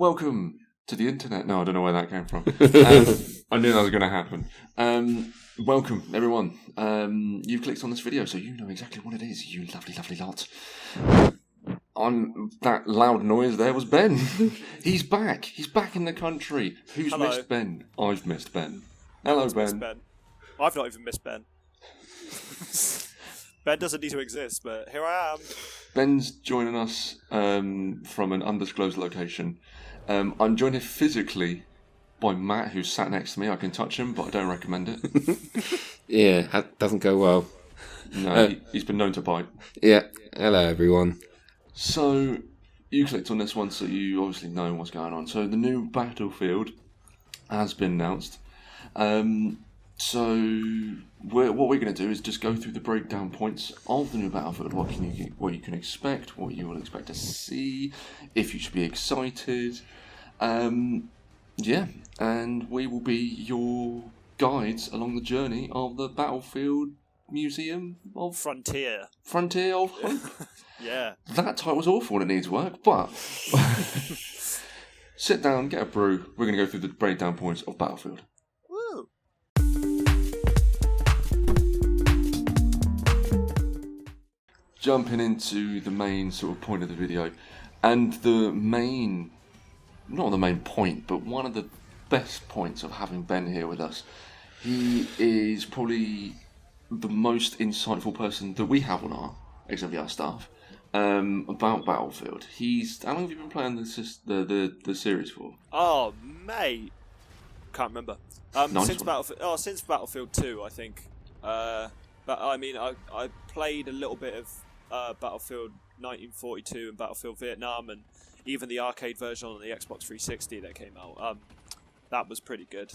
Welcome to the internet. No, I don't know where that came from. I knew that was going to happen. Welcome, everyone. You've clicked on this video, so you know exactly what it is, you lovely, lovely lot. That loud noise there was Ben. He's back. He's back in the country. Who's Hello. missed Ben? I've missed Ben. Hello, Ben. I've not even missed Ben. Ben doesn't need to exist, but here I am. Ben's joining us from an undisclosed location. I'm joined physically by Matt, who's sat next to me. I can touch him, but I don't recommend it. Yeah, that doesn't go well. No, he's been known to bite. Yeah, hello everyone. So, you clicked on this one, so you obviously know what's going on. So, the new Battlefield has been announced. So, what we're going to do is just go through the breakdown points of the new Battlefield. What you can expect, what you will expect to see, if you should be excited. Yeah, and we will be your guides along the journey of the Battlefield Museum of Frontier of Hope. Yeah. That title's awful and it needs work, but sit down, get a brew. We're going to go through the breakdown points of Battlefield. Woo. Jumping into the main sort of point of the video, and not the main point, but one of the best points of having Ben here with us. He is probably the most insightful person that we have on our XNVR staff about Battlefield. How long have you been playing the series for? Oh, mate. Can't remember. Nice since one. Battlefield. Oh, since Battlefield 2, I think. But I mean, I played a little bit of Battlefield 1942 and Battlefield Vietnam, and even the arcade version on the Xbox 360 that came out. That was pretty good.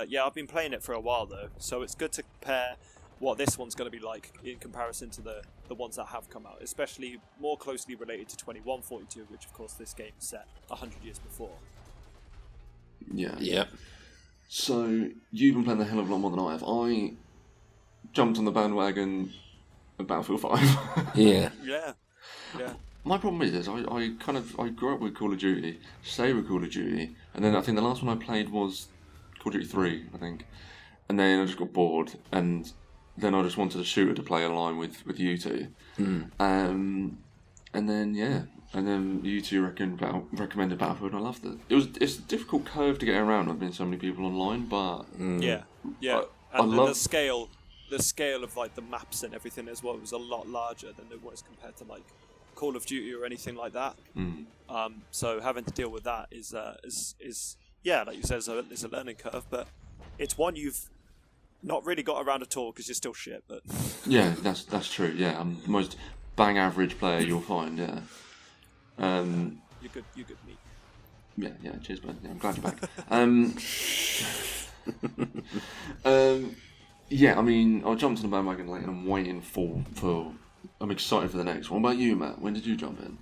Yeah, I've been playing it for a while though, so it's good to compare what this one's going to be like in comparison to the ones that have come out, especially more closely related to 2142, which of course this game is set 100 years before. Yeah. So, you've been playing a hell of a lot more than I have. I jumped on the bandwagon of Battlefield 5. Yeah. Yeah. My problem is I grew up with Call of Duty, stayed with Call of Duty, and then I think the last one I played was Call of Duty 3, I think. And then I just got bored, and then I just wanted a shooter to play along with you two. And then you two recommended Battlefield, and I loved it. It's a difficult curve to get around with being so many people online, but Yeah. I love the scale of like the maps and everything as well was a lot larger than it was compared to like Call of Duty or anything like that. So having to deal with that is yeah, like you said, it's a learning curve, but it's one you've not really got around at all because you're still shit. But yeah, that's true. Yeah, I'm the most bang average player you'll find. Yeah. you're good meat. Yeah. Cheers, bud. Yeah, I'm glad you're back. Yeah, I mean, I jumped on the bandwagon late, and I'm waiting for. I'm excited for the next one. What about you, Matt? When did you jump in?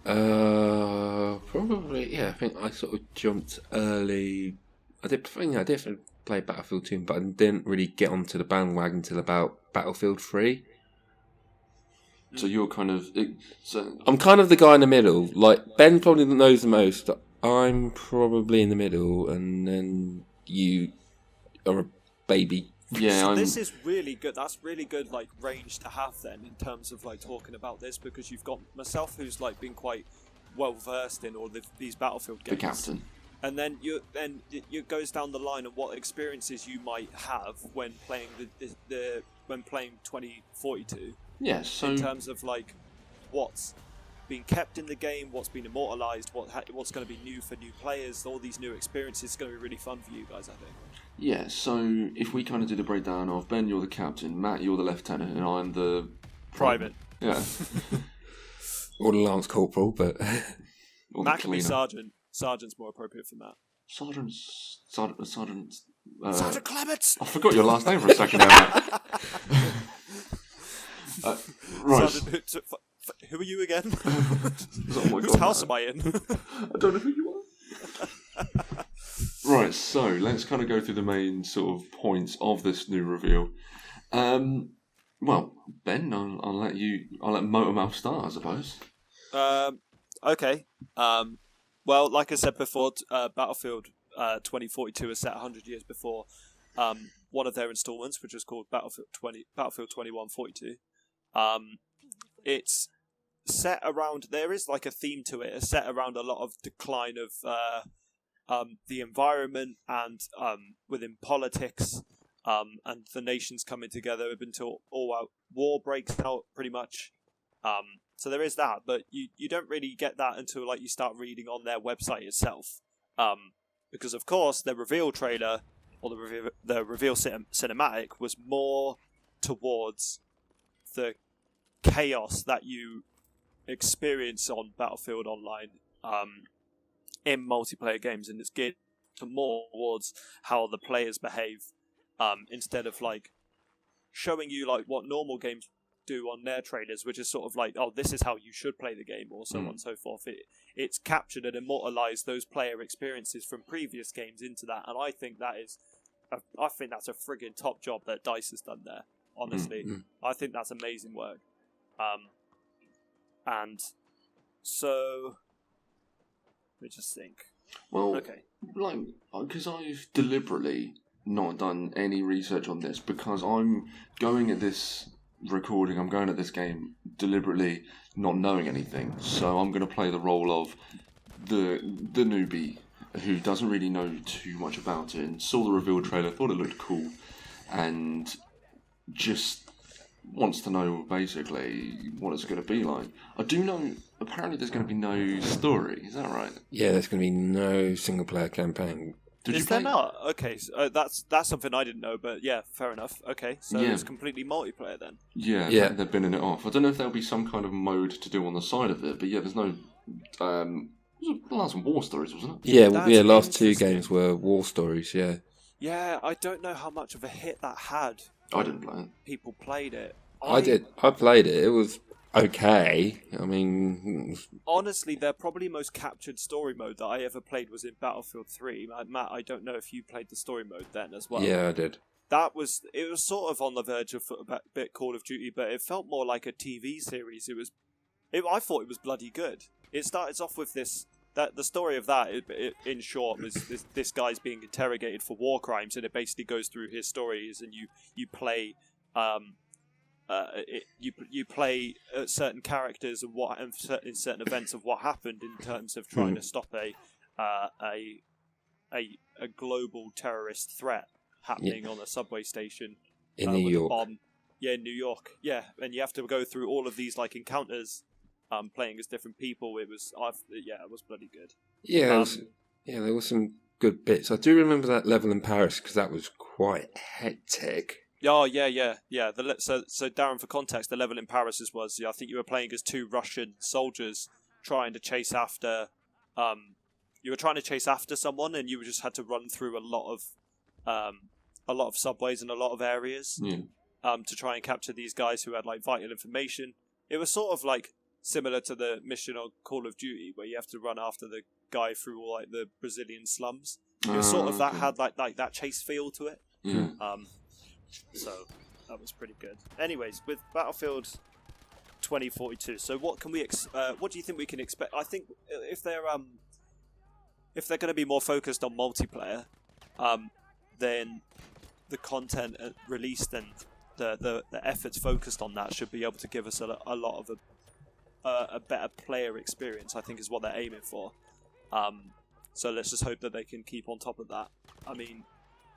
Probably. Yeah, I think I sort of jumped early. I definitely play Battlefield 2, but I didn't really get onto the bandwagon until about Battlefield 3. So you're kind of. I'm kind of the guy in the middle. Like Ben probably knows the most. I'm probably in the middle, and then you are a baby. Yeah, so this is really good. That's really good, like range to have then in terms of like talking about this, because you've got myself who's like been quite well versed in all these Battlefield games. The captain. And then it goes down the line of what experiences you might have when playing when playing 2042. Yeah. So in terms of like what's been kept in the game, what's been immortalised, what's going to be new for new players, all these new experiences, is going to be really fun for you guys, I think. Yeah, so if we kind of do the breakdown of Ben, you're the captain, Matt, you're the lieutenant, and I'm the private. Yeah. Or the lance corporal, but Matt can be sergeant. Sergeant's more appropriate for Matt. Sergeant. Sergeant Clements. I forgot your last name for a second there, Matt. Right. Sergeant, who are you again? Whose house am I in? I don't know who you are. Right, so let's kind of go through the main sort of points of this new reveal. Well, Ben, I'll let Motormouth start, I suppose. Okay. Well, like I said before, Battlefield 2042 is set 100 years before one of their installments, which was called Battlefield 2142. It's set around, there is like a theme to it. It's set around a lot of decline of the environment and within politics, and the nations coming together until all-out war breaks out, pretty much. So there is that, but you don't really get that until like you start reading on their website itself, because of course the reveal trailer or the reveal cinematic was more towards the chaos that you experience on Battlefield Online in multiplayer games, and it's geared to more towards how the players behave, instead of like showing you like what normal games do on their trailers, which is sort of like, oh, this is how you should play the game, or so on and so forth. It's captured and immortalized those player experiences from previous games into that, and I think that's a friggin' top job that DICE has done there. Honestly, I think that's amazing work. And so, let me just think. Well, okay, like, because I've deliberately not done any research on this, because I'm going at this recording, I'm going at this game deliberately not knowing anything, so I'm going to play the role of the newbie who doesn't really know too much about it and saw the reveal trailer, thought it looked cool, and just wants to know basically what it's going to be like. I do know apparently there's going to be no story, is that right? Yeah, there's going to be no single player campaign. Is there not? Okay, so, that's something I didn't know, but yeah, fair enough. Okay, so it's completely multiplayer then. Yeah, they're binning it off. I don't know if there'll be some kind of mode to do on the side of it, but yeah, there's no. Some war stories, wasn't it? Yeah, last two games were war stories. Yeah. Yeah, I don't know how much of a hit that had. I didn't play it. People played it. I did. I played it. It was okay. I mean, honestly, their probably most captured story mode that I ever played was in Battlefield 3. Matt, I don't know if you played the story mode then as well. Yeah, I did. It was sort of on the verge of a bit Call of Duty, but it felt more like a TV series. I thought it was bloody good. It starts off with the story of that, in short, was this guy's being interrogated for war crimes, and it basically goes through his stories, and you play. You play certain characters and in certain events of what happened in terms of trying to stop a global terrorist threat happening on a subway station in New York. A bomb. Yeah, in New York. Yeah, and you have to go through all of these like encounters, playing as different people. It was bloody good. Yeah, there were some good bits. I do remember that level in Paris because that was quite hectic. Oh, yeah. So Darren, for context, the level in Paris was, I think you were playing as two Russian soldiers trying to chase after, someone, and you just had to run through a lot of subways and a lot of areas, to try and capture these guys who had like vital information. It was sort of like similar to the mission on Call of Duty where you have to run after the guy through all like the Brazilian slums. It was sort of that had like that chase feel to it. Yeah. So that was pretty good. Anyways, with Battlefield 2042, so what can we? What do you think we can expect? I think if they're going to be more focused on multiplayer, then the content released and the efforts focused on that should be able to give us a lot of a better player experience. I think is what they're aiming for. So let's just hope that they can keep on top of that. I mean,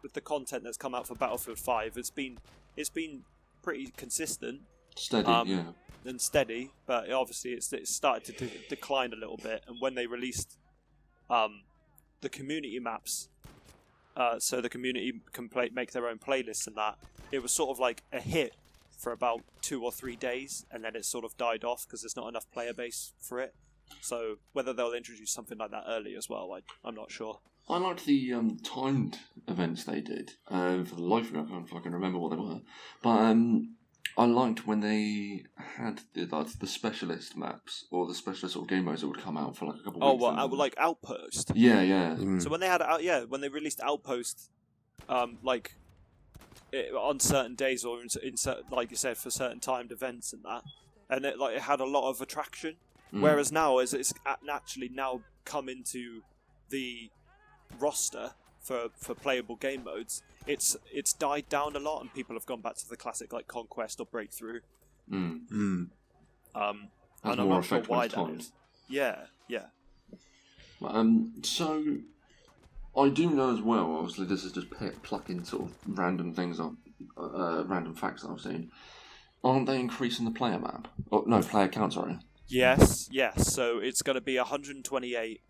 with the content that's come out for Battlefield 5, it's been pretty consistent, steady, and steady. But obviously, it's started to decline a little bit. And when they released the community maps, so the community can make their own playlists and that, it was sort of like a hit for about 2 or 3 days, and then it sort of died off because there's not enough player base for it. So whether they'll introduce something like that early as well, I'm not sure. I liked the timed events they did. For the life of me, I can't fucking remember what they were. But I liked when they had the specialist maps or the specialist sort of game modes that would come out for like a couple of weeks. Oh, like Outpost? Yeah. So when they had when they released Outpost, on certain days or in certain, like you said, for certain timed events and that, and it had a lot of attraction. Whereas now, as it's naturally now come into the roster for playable game modes, it's died down a lot, and people have gone back to the classic like Conquest or Breakthrough. And I'm not sure why that is. Yeah. So I do know as well. Obviously, this is just plucking sort of random things up, random facts that I've seen. Aren't they increasing the player map? Oh, no, player count. Sorry. Yes. So it's going to be 128.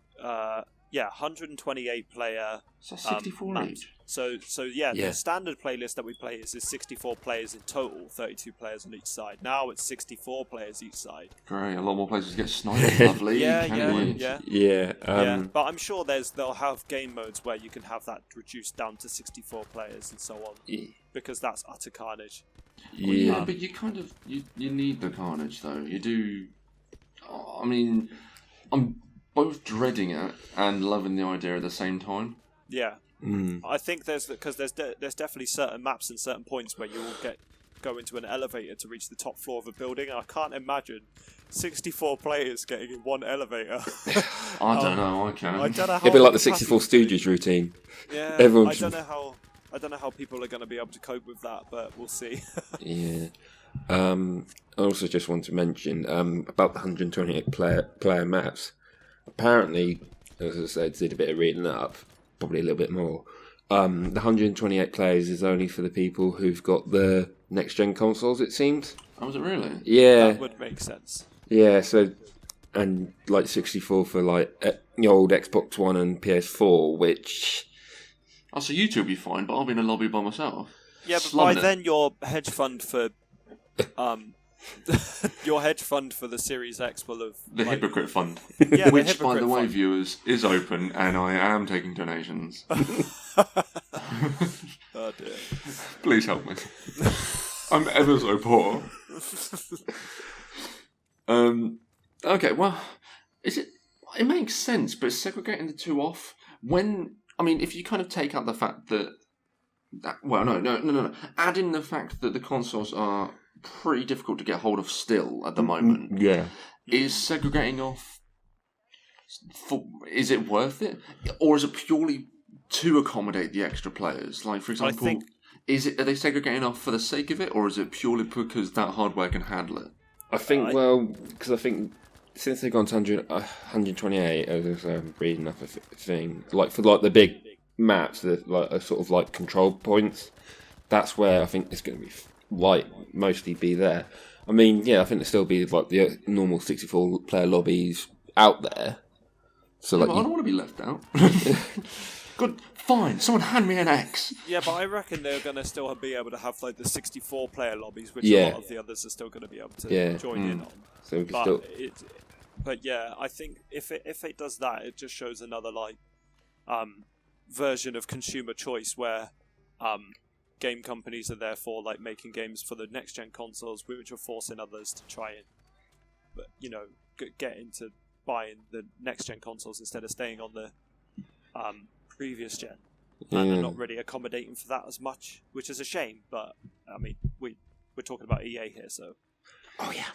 128 player. So 64 maps. each. So the standard playlist that we play is 64 players in total, 32 players on each side. Now it's 64 players each side. Great, a lot more places get sniped. Lovely. Yeah. But I'm sure they'll have game modes where you can have that reduced down to 64 players and so on, because that's utter carnage. Yeah, but you need the carnage though. You do. I mean, I'm both dreading it and loving the idea at the same time. Yeah. I think there's definitely certain maps and certain points where you will go into an elevator to reach the top floor of a building, and I can't imagine 64 players getting in one elevator. I don't know. I can. I don't know how. It'd be like the 64 Stooges routine. Yeah. Everyone I don't know how people are going to be able to cope with that, but we'll see. Yeah. I also just want to mention about the 128 player maps. Apparently, as I said, did a bit of reading up, probably a little bit more. The 128 players is only for the people who've got the next-gen consoles, it seems. Oh, is it really? Yeah. That would make sense. Yeah, so, and like 64 for like the old Xbox One and PS4, which... Oh, so you two will be fine, but I'll be in a lobby by myself. Yeah, but by then your hedge fund for... your hedge fund for the Series X will have... The Hypocrite Fund. Yeah, which, by the way, viewers, is open, and I am taking donations. Oh dear. Please help me. I'm ever so poor. Okay, well, it makes sense, but segregating the two off, if you kind of take out the fact that no. Add in the fact that the consoles are pretty difficult to get hold of still at the moment. Yeah. Is segregating off... is it worth it? Or is it purely to accommodate the extra players? Like, for example, are they segregating off for the sake of it, or is it purely because that hardware can handle it? I think, because I think since they've gone to 128, as I'm reading up a thing, like for like the big maps, the like sort of like control points, that's where I think it's going to be mostly be there. I mean, yeah, I think there'll still be like the normal 64 player lobbies out there. So I don't want to be left out. Good, fine. Someone hand me an X. Yeah, but I reckon they're going to still be able to have like the 64 player lobbies, which a lot of the others are still going to be able to join in on. So we can But yeah, I think if it does that, it just shows another version of consumer choice where game companies are therefore like making games for the next gen consoles, which are forcing others to try and get into buying the next gen consoles instead of staying on the previous gen, and they're not really accommodating for that as much, which is a shame. But I mean, we're talking about EA here, so yeah.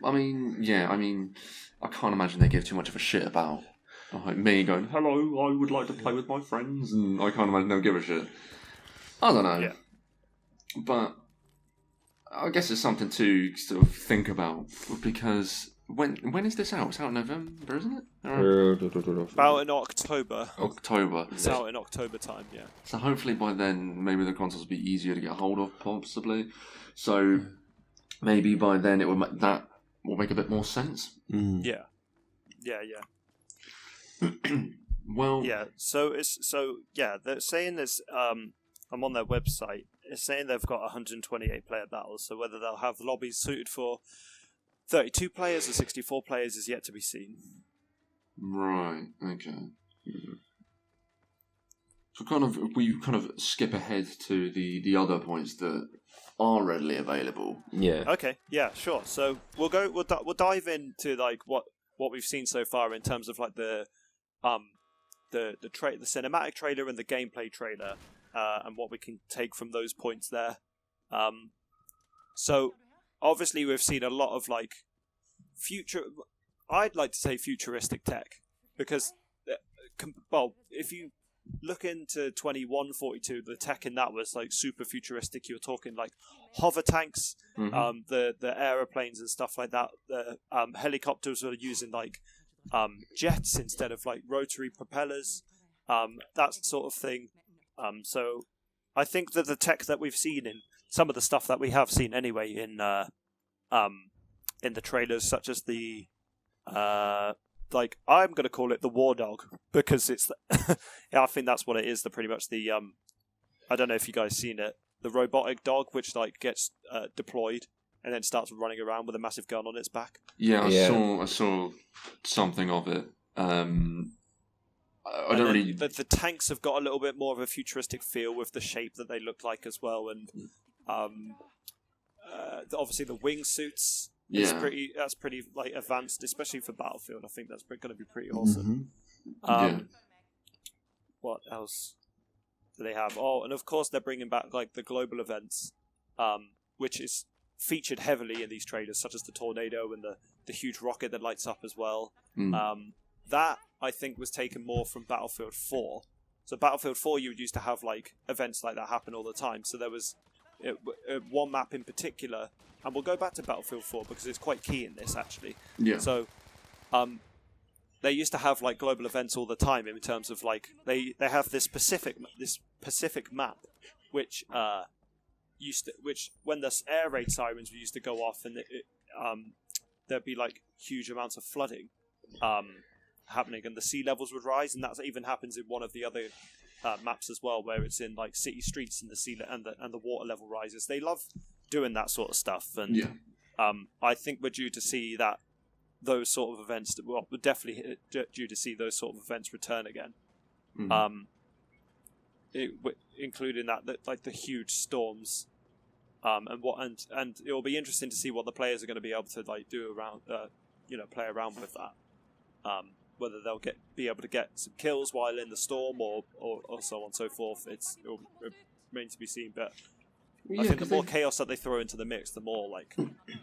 I mean, I can't imagine they give too much of a shit about me going, hello, I would like to play with my friends, and I can't imagine they'll give a shit. I don't know. Yeah. But I guess it's something to sort of think about, because when is this out? It's out in November, isn't it? About in October. It's out in October time, yeah. So hopefully by then, maybe the consoles will be easier to get hold of, possibly. So maybe by then it will make a bit more sense. Yeah. Well, yeah. They're saying this. I'm on their website. It's saying they've got 128 player battles. So whether they'll have lobbies suited for 32 players or 64 players is yet to be seen. Right. Okay. So we skip ahead to the other points that are readily available. Yeah. Okay. Yeah. Sure. So we'll dive into like what we've seen so far in terms of like the cinematic trailer and the gameplay trailer, and what we can take from those points there. So obviously we've seen a lot of like I'd like to say futuristic tech, because if you look into 2142, the tech in that was like super futuristic. You're talking like hover tanks, the aeroplanes and stuff like that. The helicopters were using like jets instead of like rotary propellers, that sort of thing. So I think that the tech that we've seen in some of the stuff that we have seen anyway in the trailers, such as the like, I'm going to call it the War Dog, because it's yeah, I think that's what it is. Pretty much the I don't know if you guys seen it, the robotic dog, which like gets deployed and then starts running around with a massive gun on its back. Yeah, I saw something of it. I don't really. The tanks have got a little bit more of a futuristic feel with the shape that they look like as well, and obviously the wingsuits. Yeah, That's pretty like advanced, especially for Battlefield. I think that's going to be pretty awesome. What else do they have? Oh, and of course they're bringing back like the global events, which is featured heavily in these trailers, such as the tornado and the huge rocket that lights up as well. That I think was taken more from Battlefield 4. So Battlefield 4, you used to have like events like that happen all the time. So there was one map in particular, and we'll go back to Battlefield 4 because it's quite key in this actually. Yeah. So, they used to have like global events all the time in terms of like they have this Pacific map, which which when the air raid sirens used to go off, and there'd be like huge amounts of flooding happening, and the sea levels would rise, and that even happens in one of the other maps as well, where it's in like city streets and the sea and the water level rises. They love doing that sort of stuff, and I think we're due to see those sort of events. Well, we're definitely due to see those sort of events return again. Including that like the huge storms, and it will be interesting to see what the players are going to be able to like do around, play around with that. Whether they'll be able to get some kills while in the storm, or so on and so forth. It remains to be seen. But I think the more chaos that they throw into the mix, the more like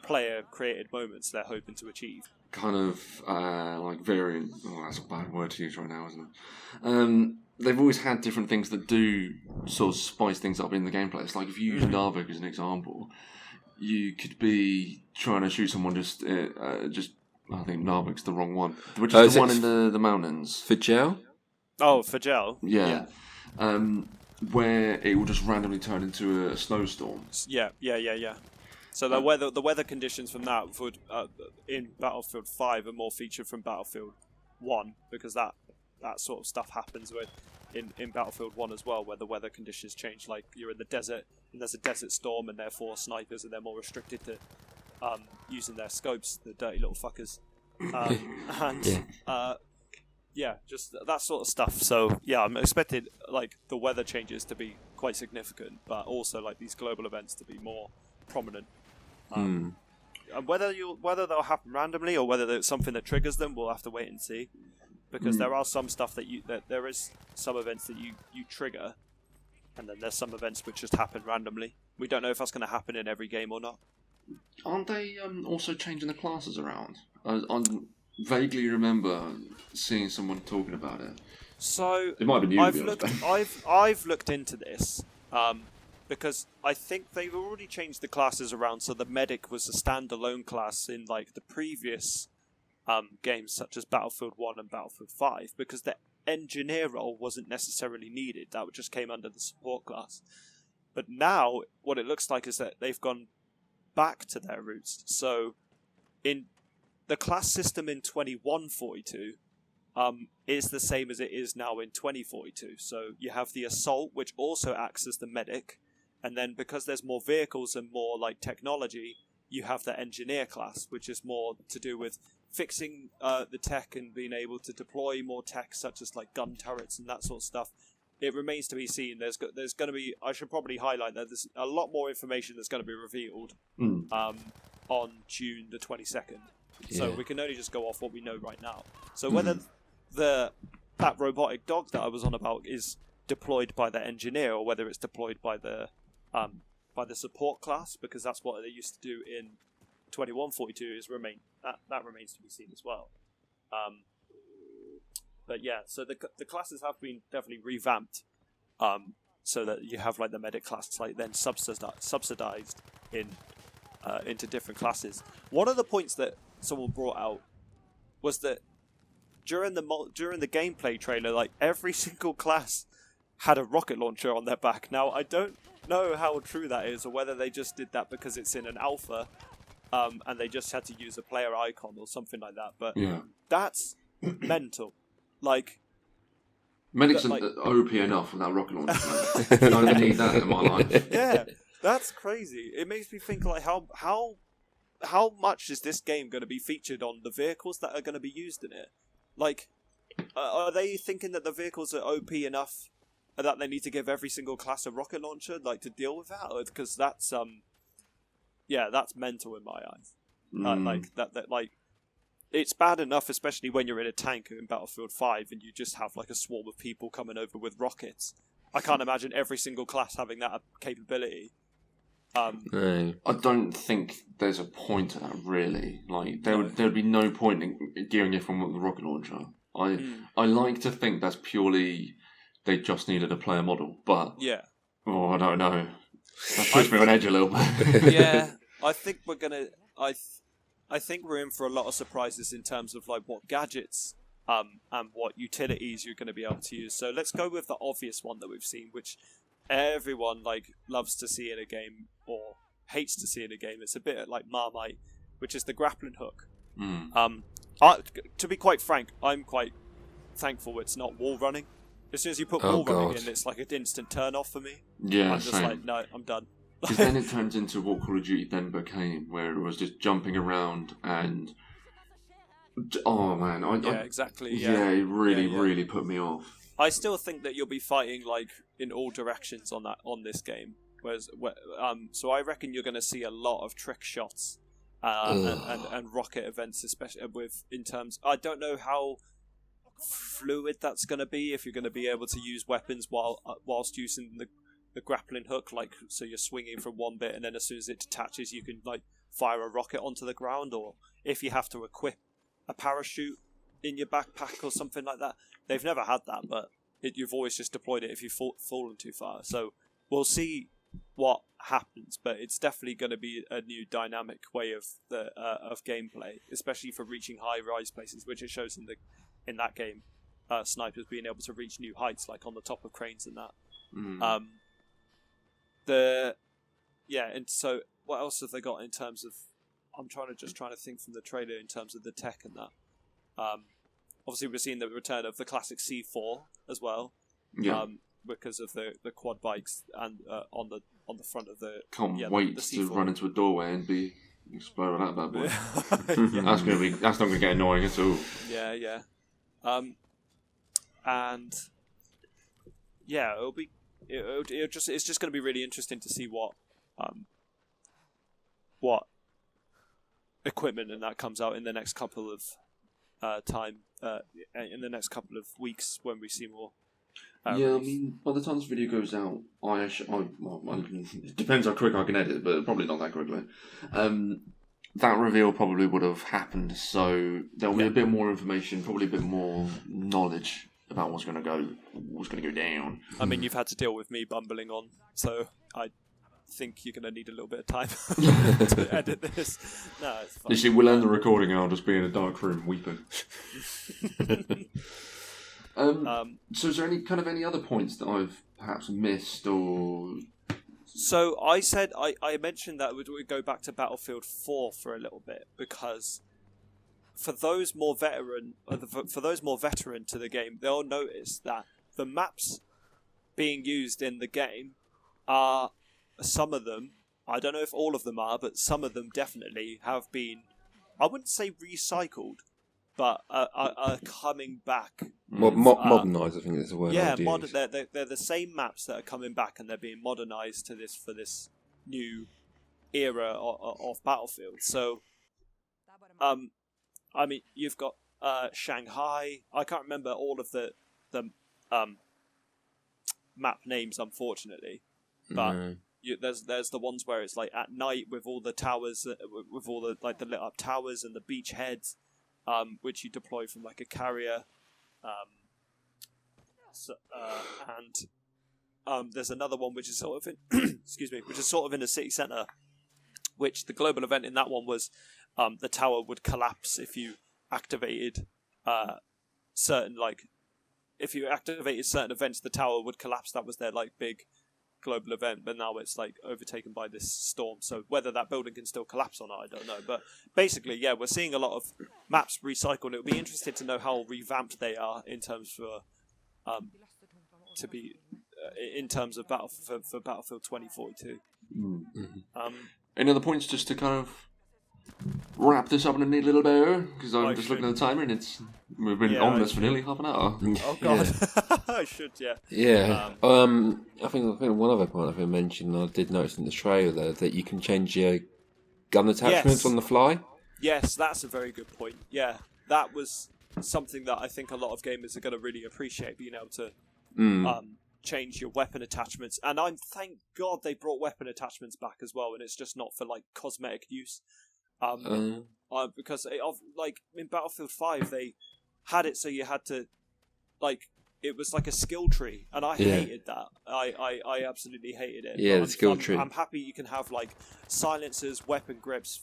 player-created moments they're hoping to achieve. Kind of like variant. Oh, that's a bad word to use right now, isn't it? They've always had different things that do sort of spice things up in the gameplay. It's like if you use Narvik as an example, you could be trying to shoot someone just. I think Narvik's the wrong one. Which is the one in the mountains? Fajel? Oh, Fajel. Yeah. Where it will just randomly turn into a snowstorm. Yeah. So the weather conditions from that would in Battlefield 5 are more featured from Battlefield 1, because that sort of stuff happens in Battlefield 1 as well, where the weather conditions change. Like you're in the desert and there's a desert storm, and therefore snipers are then more restricted to using their scopes, the dirty little fuckers. Just that sort of stuff. So yeah, I'm expecting like the weather changes to be quite significant, but also like these global events to be more prominent. And whether they'll happen randomly or whether it's something that triggers them, we'll have to wait and see. Because there are some stuff that there is some events that you trigger, and then there's some events which just happen randomly. We don't know if that's going to happen in every game or not. Aren't they also changing the classes around? I vaguely remember seeing someone talking about it. So it might be new. I've looked into this because I think they've already changed the classes around. So the medic was a standalone class in like the previous games, such as Battlefield 1 and Battlefield 5, because the engineer role wasn't necessarily needed. That just came under the support class. But now, what it looks like is that they've gone back to their roots. So, in the class system in 2142 is the same as it is now in 2042. So you have the assault, which also acts as the medic, and then because there's more vehicles and more like technology, you have the engineer class, which is more to do with fixing the tech and being able to deploy more tech, such as like gun turrets and that sort of stuff. It remains to be seen. There's going to be. I should probably highlight that there's a lot more information that's going to be revealed on June the 22nd. Yeah. So we can only just go off what we know right now. So whether that robotic dog that I was on about is deployed by the engineer, or whether it's deployed by the support class, because that's what they used to do in 2142, is that remains to be seen as well. But yeah, so the classes have been definitely revamped, so that you have like the medic class like then subsidized into different classes. One of the points that someone brought out was that during the gameplay trailer, like every single class had a rocket launcher on their back. Now I don't know how true that is, or whether they just did that because it's in an alpha, and they just had to use a player icon or something like that. But that's mental. Like, medics are OP enough without rocket launchers. I don't need that in my life. Yeah, that's crazy. It makes me think like how much is this game going to be featured on the vehicles that are going to be used in it? Like, are they thinking that the vehicles are OP enough that they need to give every single class a rocket launcher, like, to deal with that? Because that's that's mental in my eyes. Like that like. It's bad enough, especially when you're in a tank in Battlefield 5 and you just have like a swarm of people coming over with rockets. I can't imagine every single class having that capability. I don't think there's a point to that, really. Like there'd be no point in gearing everyone with the rocket launcher. I like to think that's purely they just needed a player model, but I don't know. That puts me on edge a little bit. Yeah, I think we're gonna. I think we're in for a lot of surprises in terms of like what gadgets and what utilities you're going to be able to use. So let's go with the obvious one that we've seen, which everyone like loves to see in a game or hates to see in a game. It's a bit like Marmite, which is the grappling hook. To be quite frank, I'm quite thankful it's not wall running. As soon as you put wall running in, it's like an instant turn off for me. Yeah, I'm just like, no, I'm done. Because then it turns into what Call of Duty then became, where it was just jumping around and... Oh, man. Exactly. Yeah, it really put me off. I still think that you'll be fighting like in all directions on this game. So I reckon you're going to see a lot of trick shots and rocket events, especially in terms... I don't know how fluid that's going to be, if you're going to be able to use weapons whilst using the grappling hook, like, so you're swinging from one bit and then as soon as it detaches you can like fire a rocket onto the ground, or if you have to equip a parachute in your backpack or something like that. They've never had that, but you've always just deployed it if you've fallen too far. So we'll see what happens, but it's definitely going to be a new dynamic way of gameplay, especially for reaching high rise places, which it shows in that game. Snipers being able to reach new heights, like on the top of cranes and that. And so what else have they got in terms of? I'm trying to think from the trailer in terms of the tech and that. Obviously, we're seeing the return of the classic C4 as well. Yeah. Because of the quad bikes and on the front of the. Can't wait to run into a doorway and be exploded that bad boy. That's not gonna get annoying at all. Yeah. And yeah, it's just going to be really interesting to see what equipment and that comes out in the next couple of in the next couple of weeks when we see more. I mean, by the time this video goes out, it depends how quick I can edit, but probably not that quickly. That reveal probably would have happened, so there'll be a bit more information, probably a bit more knowledge about what's going to go down. I mean, you've had to deal with me bumbling on, so I think you're going to need a little bit of time to edit this. No, it's fine. You see, we'll end the recording and I'll just be in a dark room weeping. So is there any other points that I've perhaps missed or... So I mentioned that we'd go back to Battlefield 4 for a little bit, because for those more veteran to the game, they'll notice that the maps being used in the game are, some of them, I don't know if all of them are, but some of them definitely have been, I wouldn't say recycled, but are coming back. Modernised, I think is the word. Yeah, they're the same maps that are coming back, and they're being modernised for this new era of Battlefield. So, I mean, you've got Shanghai. I can't remember all of the map names, unfortunately, but there's the ones where it's like at night with all the towers, with all the like the lit up towers and the beach heads, which you deploy from like a carrier, and there's another one which is sort of in which is sort of in a city centre, which the global event in that one was the tower would collapse if you activated certain events, the tower would collapse. That was their like big global event, but now it's like overtaken by this storm. So whether that building can still collapse or not, I don't know. But basically, yeah, we're seeing a lot of maps recycled. It would be interesting to know how revamped they are in terms in terms of for Battlefield 2042. Mm-hmm. Any other points just to kind of wrap this up in a neat little bow? Because I'm just looking at the timer and we've been on this for nearly half an hour. Oh god, I should, yeah. Yeah. I think one other point I mentioned, I did notice in the trailer that you can change your gun attachments on the fly. Yes, that's a very good point. Yeah, that was something that I think a lot of gamers are going to really appreciate, being able to change your weapon attachments. And thank God they brought weapon attachments back as well, and it's just not for like cosmetic use. Because in Battlefield 5 they had it so you had to it was like a skill tree, and I hated that. I absolutely hated it. Yeah, the skill tree. I'm happy you can have like silencers, weapon grips,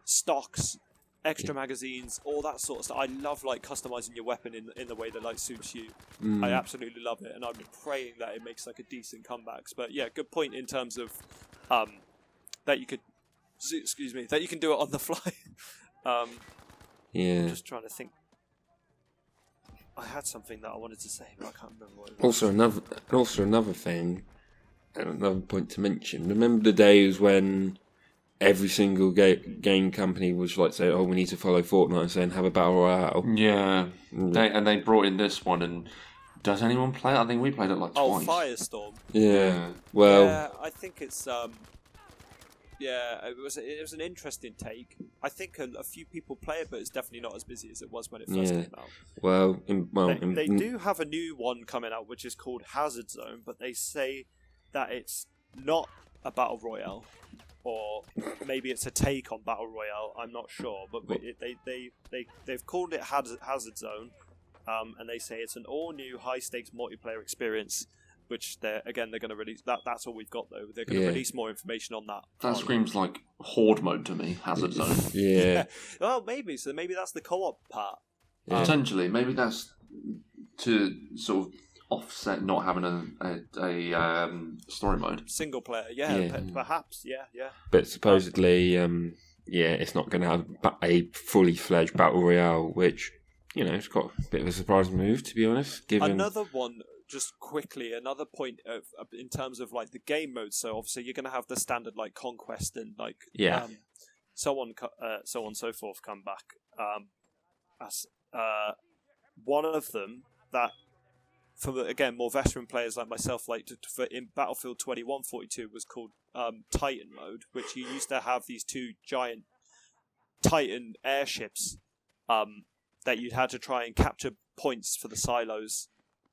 stocks, extra magazines, all that sort of stuff. I love like customizing your weapon in the way that like suits you. I absolutely love it, and I'm praying that it makes like a decent comebacks. But yeah, good point in terms of that you could that you can do it on the fly. Yeah. I'm just trying to think. I had something that I wanted to say, but I can't remember what it was. Also another thing, and another point to mention. Remember the days when every single game company was like saying, "Oh, we need to follow Fortnite," and saying, "Have a battle royale." Yeah, they brought in this one, and does anyone play it? I think we played it like twice. Oh, Firestorm. Yeah. Well. Yeah, I think it's yeah, it was an interesting take. I think a few people play it, but it's definitely not as busy as it was when it first came out. Well, they do have a new one coming out, which is called Hazard Zone, but they say that it's not a battle royale, or maybe it's a take on battle royale. I'm not sure, but they've called it Hazard Zone, and they say it's an all new high stakes multiplayer experience. Which they're going to release. That's all we've got though. They're going to release more information on that. That screams like Horde mode to me. Hazard Zone. Yeah. Well, maybe. So maybe that's the co-op part. Yeah. Potentially, maybe that's to sort of offset not having a story mode. Single player, yeah. Perhaps, yeah. But supposedly, it's not going to have a fully fledged battle royale, which it's got a bit of a surprising move, to be honest. Given another one. Just quickly, another point in terms of like the game mode. So obviously you're going to have the standard like conquest and like so on and so forth come back. As one of them that for again more veteran players like myself like for in Battlefield 2142 was called Titan mode, which you used to have these two giant Titan airships that you had to try and capture points for the silos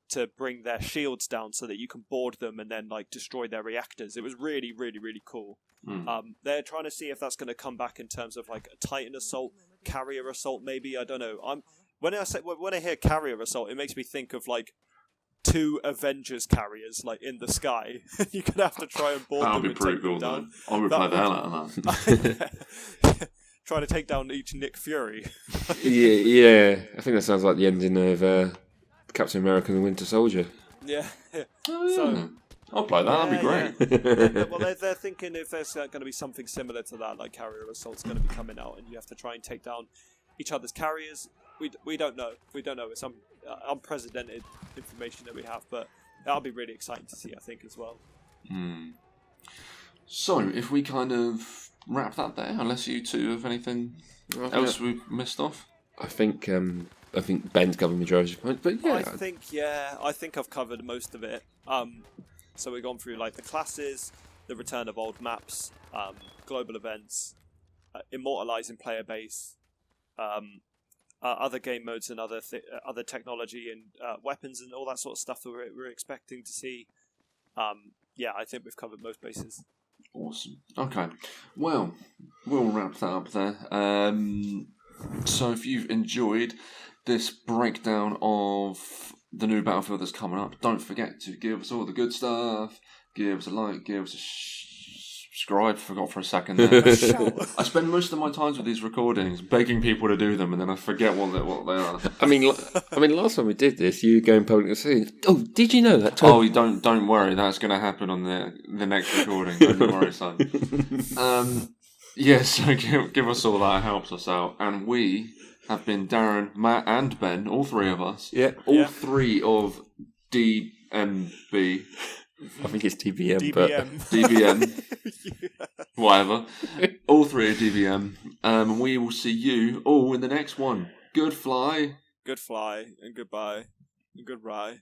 to bring their shields down so that you can board them and then like destroy their reactors. It was really, really, really cool. They're trying to see if that's going to come back in terms of like a Titan assault, carrier assault, maybe. I don't know. When I hear carrier assault, it makes me think of like 2 Avengers carriers like in the sky. You're gonna have to try and board them. That'd be pretty cool. Down. I would play the hell out of that. Trying to take down each Nick Fury. yeah. I think that sounds like the ending of Captain America and the Winter Soldier. Yeah. So I'll play that. That'd be great. Yeah. Well, they're thinking if there's going to be something similar to that, like carrier assault's going to be coming out, and you have to try and take down each other's carriers. We don't know. It's some unprecedented information that we have, but that'll be really exciting to see, I think, as well. So, if we kind of wrap that there, unless you two have anything else we've missed off, I think Ben's covered the majority of the point, but I think I've covered most of it. So we've gone through like the classes, the return of old maps, global events, immortalizing player base, other game modes and other technology and weapons and all that sort of stuff that we're expecting to see. yeah, I think we've covered most bases. Awesome. Okay. Well, we'll wrap that up there. So if you've enjoyed this breakdown of the new Battlefield that's coming up, don't forget to give us all the good stuff. Give us a like, give us a subscribe. Forgot for a second there. I spend most of my times with these recordings begging people to do them, and then I forget what they are. I mean, last time we did this, you were going public and saying, "Oh, did you know that?" Tom? Oh, don't worry, that's going to happen on the next recording. Don't worry, son. So give us all that, it helps us out. And we have been Darren, Matt, and Ben, all three of us. Yeah, all three of DMB. I think it's DBM, DBM. Whatever. All three are DBM. We will see you all in the next one. Good fly. Good fly, and goodbye, and good rye.